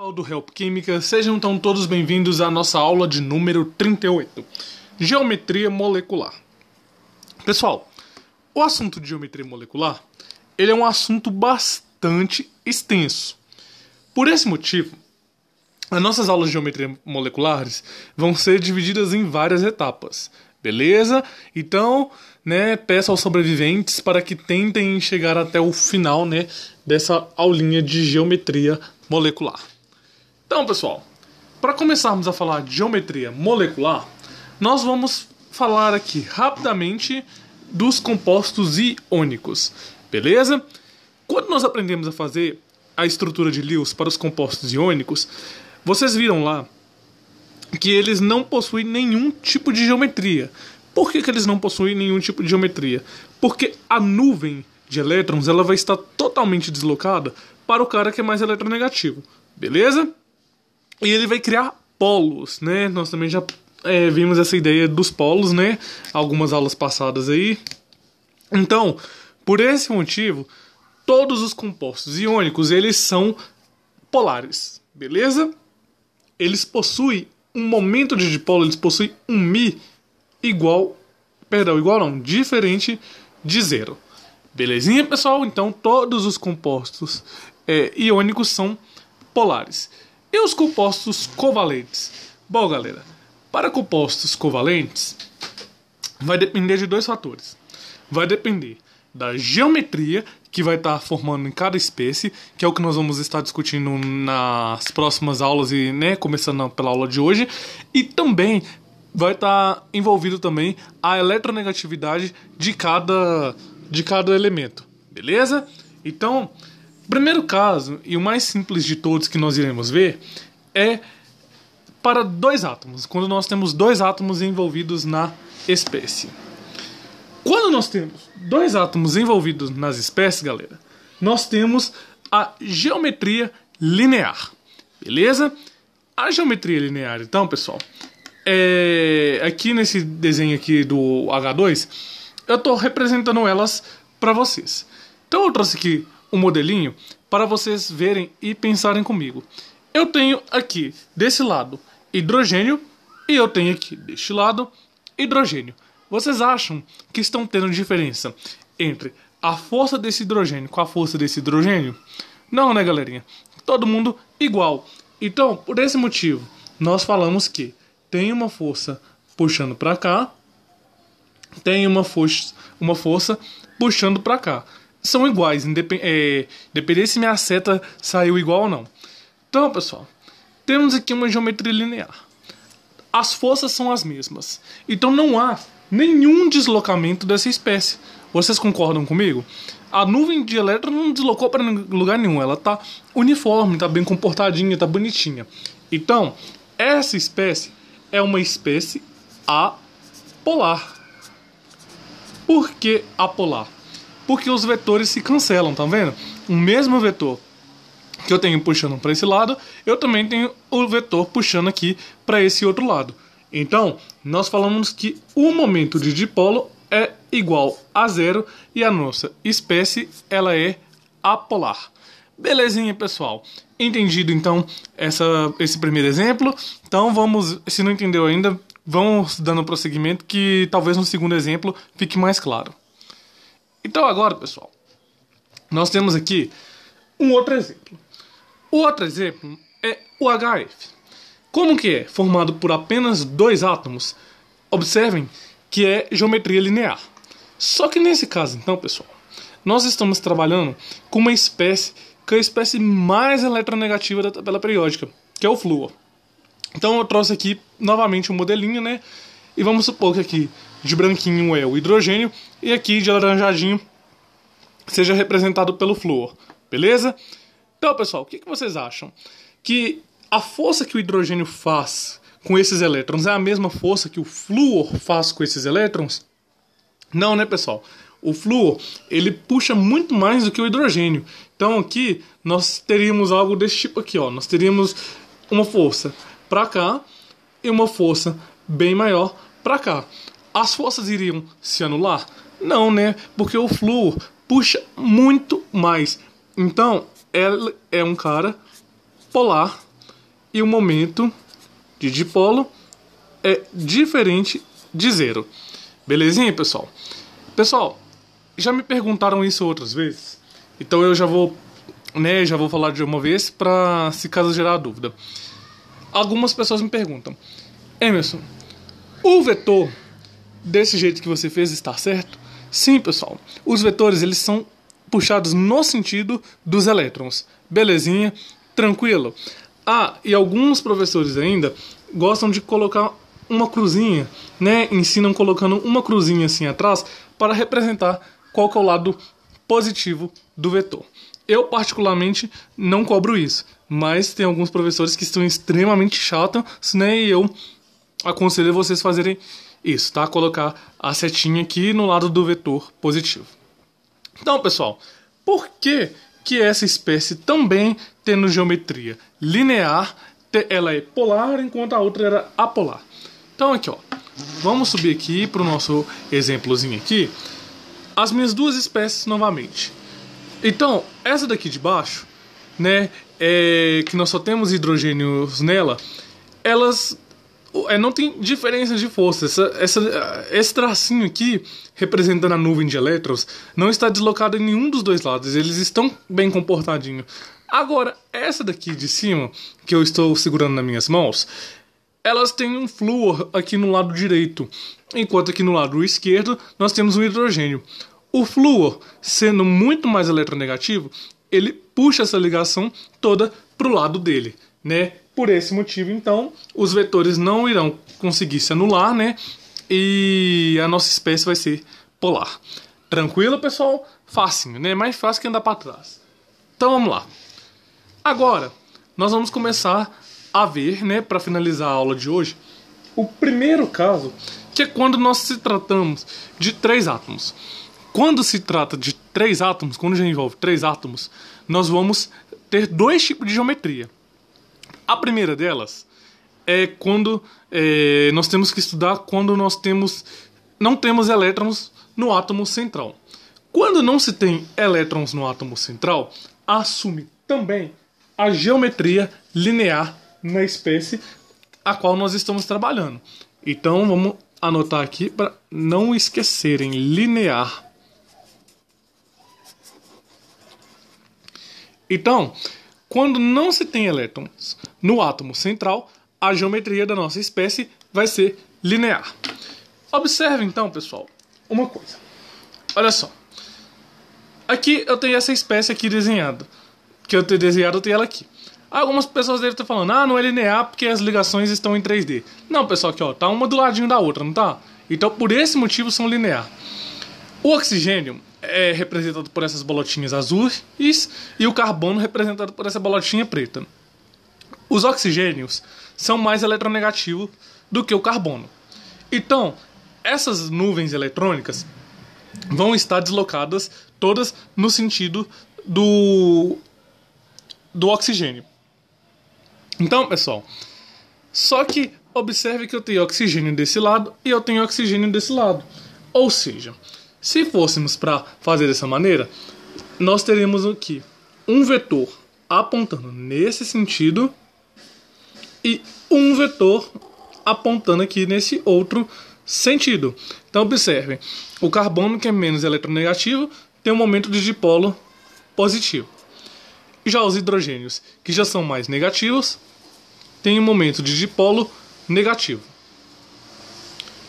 Do Help Química, sejam então todos bem-vindos à nossa aula de número 38, Geometria Molecular. Pessoal, o assunto de geometria molecular, ele é um assunto bastante extenso. Por esse motivo, as nossas aulas de geometria moleculares vão ser divididas em várias etapas, beleza? Então, peço aos sobreviventes para que tentem chegar até o final, dessa aulinha de geometria molecular. Então, pessoal, para começarmos a falar de geometria molecular, nós vamos falar aqui rapidamente dos compostos iônicos, beleza? Quando nós aprendemos a fazer a estrutura de Lewis para os compostos iônicos, vocês viram lá que eles não possuem nenhum tipo de geometria. Por que eles não possuem nenhum tipo de geometria? Porque a nuvem de elétrons ela vai estar totalmente deslocada para o cara que é mais eletronegativo, beleza? E ele vai criar polos, Nós também já vimos essa ideia dos polos, Algumas aulas passadas aí. Então, por esse motivo, todos os compostos iônicos, eles são polares, beleza? Eles possuem um momento de dipolo, eles possuem um Mi diferente de zero. Belezinha, pessoal? Então, todos os compostos iônicos são polares. E os compostos covalentes? Bom, galera, para compostos covalentes, vai depender de dois fatores. Vai depender da geometria que vai estar formando em cada espécie, que é o que nós vamos estar discutindo nas próximas aulas e começando pela aula de hoje. E também vai estar envolvido também a eletronegatividade de cada elemento, beleza? Então, o primeiro caso, e o mais simples de todos que nós iremos ver, é para dois átomos, quando nós temos dois átomos envolvidos na espécie. Quando nós temos dois átomos envolvidos nas espécies, galera, nós temos a geometria linear, beleza? A geometria linear, então, pessoal, aqui nesse desenho aqui do H2, eu estou representando elas para vocês. Então eu trouxe aqui um modelinho para vocês verem e pensarem comigo. Eu tenho aqui desse lado hidrogênio e eu tenho aqui deste lado hidrogênio. Vocês acham que estão tendo diferença entre a força desse hidrogênio com a força desse hidrogênio? Não, galerinha? Todo mundo igual. Então, por esse motivo, nós falamos que tem uma força puxando para cá, tem uma força puxando para cá. São iguais, independente se minha seta saiu igual ou não. Então, pessoal, temos aqui uma geometria linear. As forças são as mesmas. Então não há nenhum deslocamento dessa espécie. Vocês concordam comigo? A nuvem de elétrons não deslocou para lugar nenhum. Ela está uniforme, está bem comportadinha, está bonitinha. Então, essa espécie é uma espécie apolar. Por que apolar? Porque os vetores se cancelam, tá vendo? O mesmo vetor que eu tenho puxando para esse lado, eu também tenho o vetor puxando aqui para esse outro lado. Então, nós falamos que o momento de dipolo é igual a zero e a nossa espécie ela é apolar. Belezinha, pessoal? Entendido, então, esse primeiro exemplo? Então, se não entendeu ainda, vamos dando prosseguimento que talvez no segundo exemplo fique mais claro. Então agora, pessoal, nós temos aqui um outro exemplo. O outro exemplo é o HF. Como que é? Formado por apenas dois átomos. Observem que é geometria linear. Só que nesse caso, então, pessoal, nós estamos trabalhando com uma espécie que é a espécie mais eletronegativa da tabela periódica, que é o flúor. Então eu trouxe aqui novamente um modelinho, E vamos supor que aqui de branquinho é o hidrogênio e aqui de laranjadinho seja representado pelo flúor, beleza? Então, pessoal, o que vocês acham? Que a força que o hidrogênio faz com esses elétrons é a mesma força que o flúor faz com esses elétrons? Não, pessoal? O flúor, ele puxa muito mais do que o hidrogênio. Então, aqui, nós teríamos algo desse tipo aqui, ó. Nós teríamos uma força para cá e uma força bem maior para cá. As forças iriam se anular? Não, Porque o flúor puxa muito mais. Então, ele é um cara polar e o momento de dipolo é diferente de zero. Belezinha, pessoal? Pessoal, já me perguntaram isso outras vezes, então eu já vou falar de uma vez para se caso gerar dúvida. Algumas pessoas me perguntam: Emerson, o vetor desse jeito que você fez está certo? Sim, pessoal. Os vetores, eles são puxados no sentido dos elétrons. Belezinha? Tranquilo? Ah, e alguns professores ainda gostam de colocar uma cruzinha, né? Ensinam colocando uma cruzinha assim atrás para representar qual que é o lado positivo do vetor. Eu, particularmente, não cobro isso, mas tem alguns professores que estão extremamente chatos, né? E eu aconselho vocês fazerem isso, tá? Colocar a setinha aqui no lado do vetor positivo. Então, pessoal, por que essa espécie também tendo geometria linear, ela é polar, enquanto a outra era apolar? Então, aqui, ó, vamos subir aqui para o nosso exemplozinho aqui, as minhas duas espécies novamente. Então, essa daqui de baixo, né, que nós só temos hidrogênios nela, elas não tem diferença de força. Esse tracinho aqui, representando a nuvem de elétrons, não está deslocado em nenhum dos dois lados. Eles estão bem comportadinhos. Agora, essa daqui de cima, que eu estou segurando nas minhas mãos, elas têm um flúor aqui no lado direito, enquanto aqui no lado esquerdo nós temos um hidrogênio. O flúor, sendo muito mais eletronegativo, ele puxa essa ligação toda para o lado dele, né? Por esse motivo, então, os vetores não irão conseguir se anular, né? E a nossa espécie vai ser polar. Tranquilo, pessoal? Facinho, né? Mais fácil que andar para trás. Então, vamos lá. Agora, nós vamos começar a ver, né, para finalizar a aula de hoje, o primeiro caso, que é quando nós se tratamos de três átomos. Quando se trata de três átomos, quando já envolve três átomos, nós vamos ter dois tipos de geometria. A primeira delas é quando nós temos que estudar quando nós não temos elétrons no átomo central. Quando não se tem elétrons no átomo central, assume também a geometria linear na espécie a qual nós estamos trabalhando. Então vamos anotar aqui para não esquecerem: linear. Então, quando não se tem elétrons no átomo central, a geometria da nossa espécie vai ser linear. Observe então, pessoal, uma coisa. Olha só. Aqui eu tenho essa espécie aqui desenhada. Que eu tenho desenhado, eu tenho ela aqui. Algumas pessoas devem estar falando: ah, não é linear porque as ligações estão em 3D. Não, pessoal, aqui ó, tá uma do ladinho da outra, não tá? Então, por esse motivo, são linear. O oxigênio é representado por essas bolotinhas azuis e o carbono representado por essa bolotinha preta. Os oxigênios são mais eletronegativos do que o carbono. Então, essas nuvens eletrônicas vão estar deslocadas todas no sentido do oxigênio. Então, pessoal, só que observe que eu tenho oxigênio desse lado e eu tenho oxigênio desse lado. Ou seja, se fôssemos para fazer dessa maneira, nós teríamos aqui um vetor apontando nesse sentido e um vetor apontando aqui nesse outro sentido. Então observem, o carbono, que é menos eletronegativo, tem um momento de dipolo positivo. Já os hidrogênios, que já são mais negativos, têm um momento de dipolo negativo.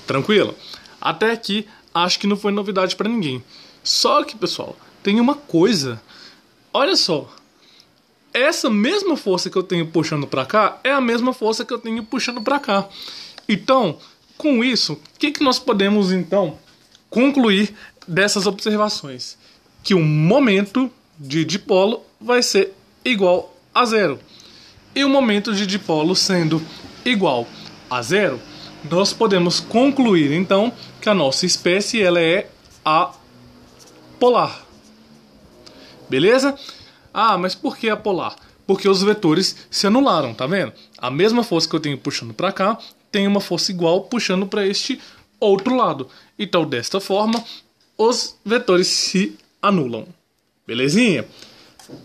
Tranquilo? Até aqui, acho que não foi novidade para ninguém. Só que, pessoal, tem uma coisa. Olha só. Essa mesma força que eu tenho puxando para cá é a mesma força que eu tenho puxando para cá. Então, com isso, o que nós podemos, então, concluir dessas observações? Que o momento de dipolo vai ser igual a zero. E o momento de dipolo sendo igual a zero, nós podemos concluir, então, que a nossa espécie ela é apolar. Beleza? Ah, mas por que apolar? Porque os vetores se anularam, tá vendo? A mesma força que eu tenho puxando para cá, tem uma força igual puxando para este outro lado. Então, desta forma, os vetores se anulam. Belezinha?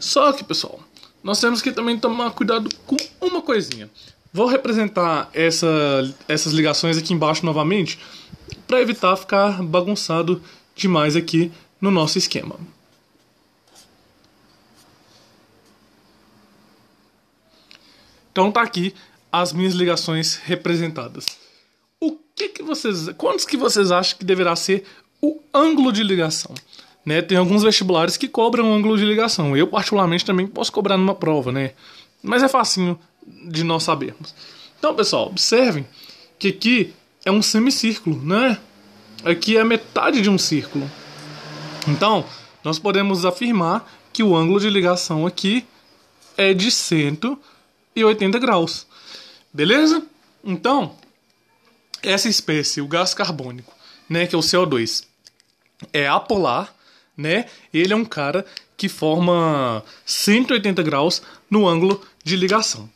Só que, pessoal, nós temos que também tomar cuidado com uma coisinha. Vou representar essas ligações aqui embaixo novamente, para evitar ficar bagunçado demais aqui no nosso esquema. Então tá aqui as minhas ligações representadas. Quantos que vocês acham que deverá ser o ângulo de ligação? Né? Tem alguns vestibulares que cobram ângulo de ligação. Eu, particularmente, também posso cobrar numa prova, né? Mas é facinho de nós sabermos. Então, pessoal, observem que aqui é um semicírculo, né? Aqui é a metade de um círculo. Então, nós podemos afirmar que o ângulo de ligação aqui é de 180 graus. Beleza? Então, essa espécie, o gás carbônico, né, que é o CO2, é apolar, né? Ele é um cara que forma 180 graus no ângulo de ligação.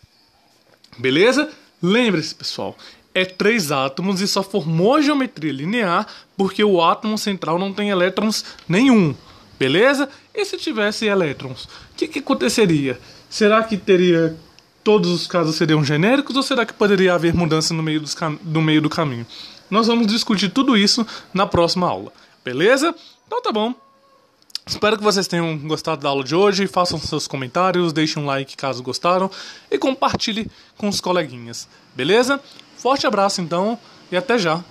Beleza? Lembre-se, pessoal, é 3 átomos e só formou geometria linear porque o átomo central não tem elétrons nenhum. Beleza? E se tivesse elétrons, o que aconteceria? Será que teria... Todos os casos seriam genéricos ou será que poderia haver mudança no meio do caminho? Nós vamos discutir tudo isso na próxima aula. Beleza? Então tá bom. Espero que vocês tenham gostado da aula de hoje. Façam seus comentários, deixem um like caso gostaram e compartilhe com os coleguinhas. Beleza? Forte abraço então e até já.